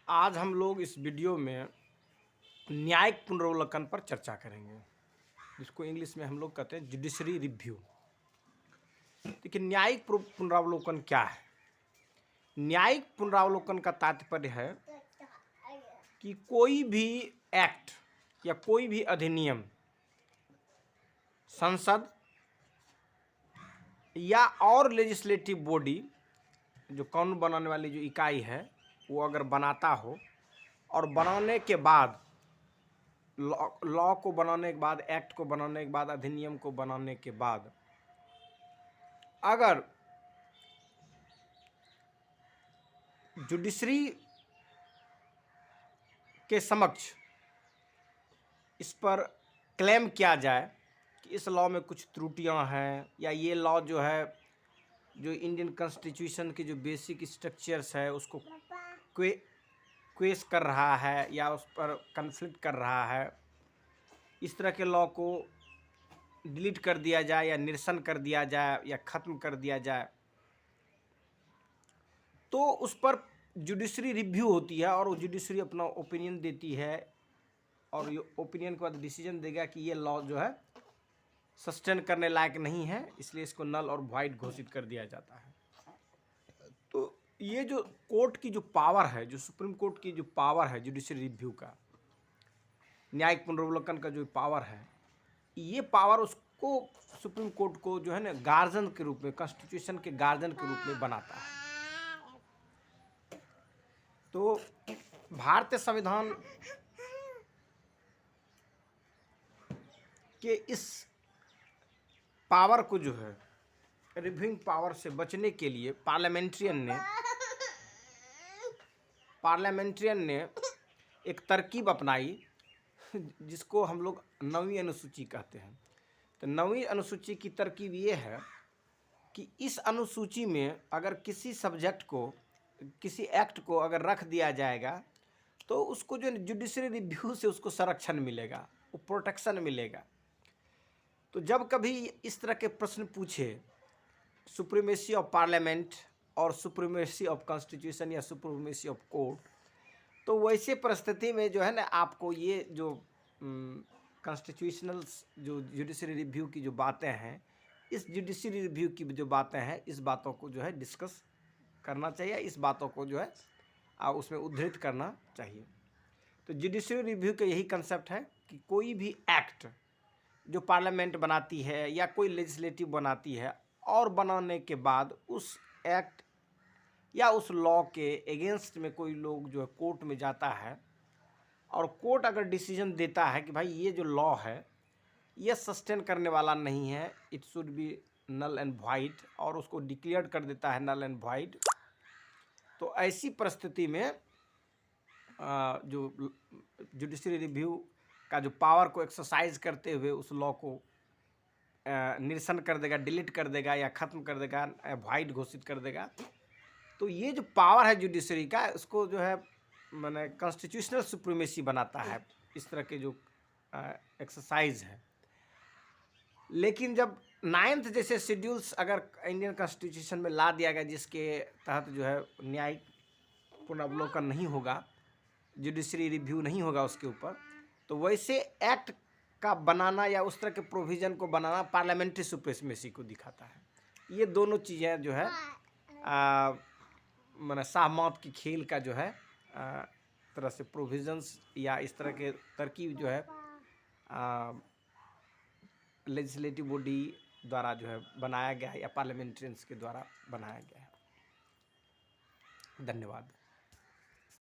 आज हम लोग इस वीडियो में न्यायिक पुनरावलोकन पर चर्चा करेंगे, जिसको इंग्लिश में हम लोग कहते हैं जुडिशरी रिव्यू। देखिए, न्यायिक पुनरावलोकन क्या है? न्यायिक पुनरावलोकन का तात्पर्य है कि कोई भी एक्ट या कोई भी अधिनियम संसद या और लेजिस्लेटिव बॉडी, जो कानून बनाने वाली जो इकाई है, वो अगर बनाता हो और बनाने के बाद लॉ को बनाने के बाद, एक्ट को बनाने के बाद, अधिनियम को बनाने के बाद अगर जुडिशरी के समक्ष इस पर क्लेम किया जाए कि इस लॉ में कुछ त्रुटियां हैं, या ये लॉ जो है, जो इंडियन कॉन्स्टिट्यूशन के जो बेसिक स्ट्रक्चर्स है उसको क्वेश कर रहा है या उस पर कन्फ्लिक्ट कर रहा है, इस तरह के लॉ को डिलीट कर दिया जाए या निरसन कर दिया जाए या ख़त्म कर दिया जाए, तो उस पर जुडिशरी रिव्यू होती है और वो जुडिशरी अपना ओपिनियन देती है और ये ओपिनियन के बाद डिसीजन देगा कि ये लॉ जो है सस्टेन करने लायक नहीं है, इसलिए इसको नल और वॉइड घोषित कर दिया जाता है। तो ये जो कोर्ट की जो पावर है, जो सुप्रीम कोर्ट की जो पावर है जुडिशरी रिव्यू का, न्यायिक पुनरावलोकन का जो पावर है, ये पावर उसको सुप्रीम कोर्ट को जो है ना गार्जियन के रूप में, कॉन्स्टिट्यूशन के गार्जियन के रूप में बनाता है। तो भारतीय संविधान के इस पावर को जो है, रिव्यूइंग पावर से बचने के लिए पार्लियामेंट्रियन ने एक तरकीब अपनाई, जिसको हम लोग 9वीं अनुसूची कहते हैं। तो 9वीं अनुसूची की तरकीब ये है कि इस अनुसूची में अगर किसी सब्जेक्ट को, किसी एक्ट को अगर रख दिया जाएगा तो उसको जो जुडिशरी रिव्यू से उसको संरक्षण मिलेगा, वो प्रोटेक्शन मिलेगा। तो जब कभी इस तरह के प्रश्न पूछे, सुप्रीमेसी ऑफ पार्लियामेंट और सुप्रीमेसी ऑफ कॉन्स्टिट्यूशन या सुप्रीमेसी ऑफ कोर्ट, तो वैसे परिस्थिति में जो है ना, आपको ये जो कॉन्स्टिट्यूशनल जो जुडिशरी रिव्यू की जो बातें हैं, इस जुडिशरी रिव्यू की जो बातें हैं, इस बातों को जो है डिस्कस करना चाहिए, इस बातों को जो है उसमें उद्धृत करना चाहिए। तो जुडिशरी रिव्यू का यही कंसेप्ट है कि कोई भी एक्ट जो पार्लियामेंट बनाती है या कोई लेजिस्लेटिव बनाती है और बनाने के बाद उस एक्ट या उस लॉ के अगेंस्ट में कोई लोग जो है कोर्ट में जाता है और कोर्ट अगर डिसीजन देता है कि भाई ये जो लॉ है ये सस्टेन करने वाला नहीं है, it should be null and void, और उसको डिक्लेयर कर देता है नल एंड वॉइड, तो ऐसी परिस्थिति में जो जुडिशरी रिव्यू का जो पावर को एक्सरसाइज करते हुए उस लॉ को निरसन कर देगा, डिलीट कर देगा या ख़त्म कर देगा, वॉइड घोषित कर देगा। तो ये जो पावर है जुडिशरी का, उसको जो है माने कॉन्स्टिट्यूशनल सुप्रीमेसी बनाता है, इस तरह के जो एक्सरसाइज है। लेकिन जब 9th जैसे शेड्यूल्स अगर इंडियन कॉन्स्टिट्यूशन में ला दिया गया, जिसके तहत जो है न्यायिक पुनरावलोकन नहीं होगा, जुडिशरी रिव्यू नहीं होगा उसके ऊपर, तो वैसे एक्ट का बनाना या उस तरह के प्रोविज़न को बनाना पार्लियामेंट्री सुप्रीमेसी को दिखाता है। ये दोनों चीज़ें जो है माने शाह-मौत की खेल का जो है तरह से प्रोविजंस या इस तरह के तरकीब जो है लेजिस्लेटिव बॉडी द्वारा जो है बनाया गया है या पार्लियामेंट्रियंस के द्वारा बनाया गया है। धन्यवाद।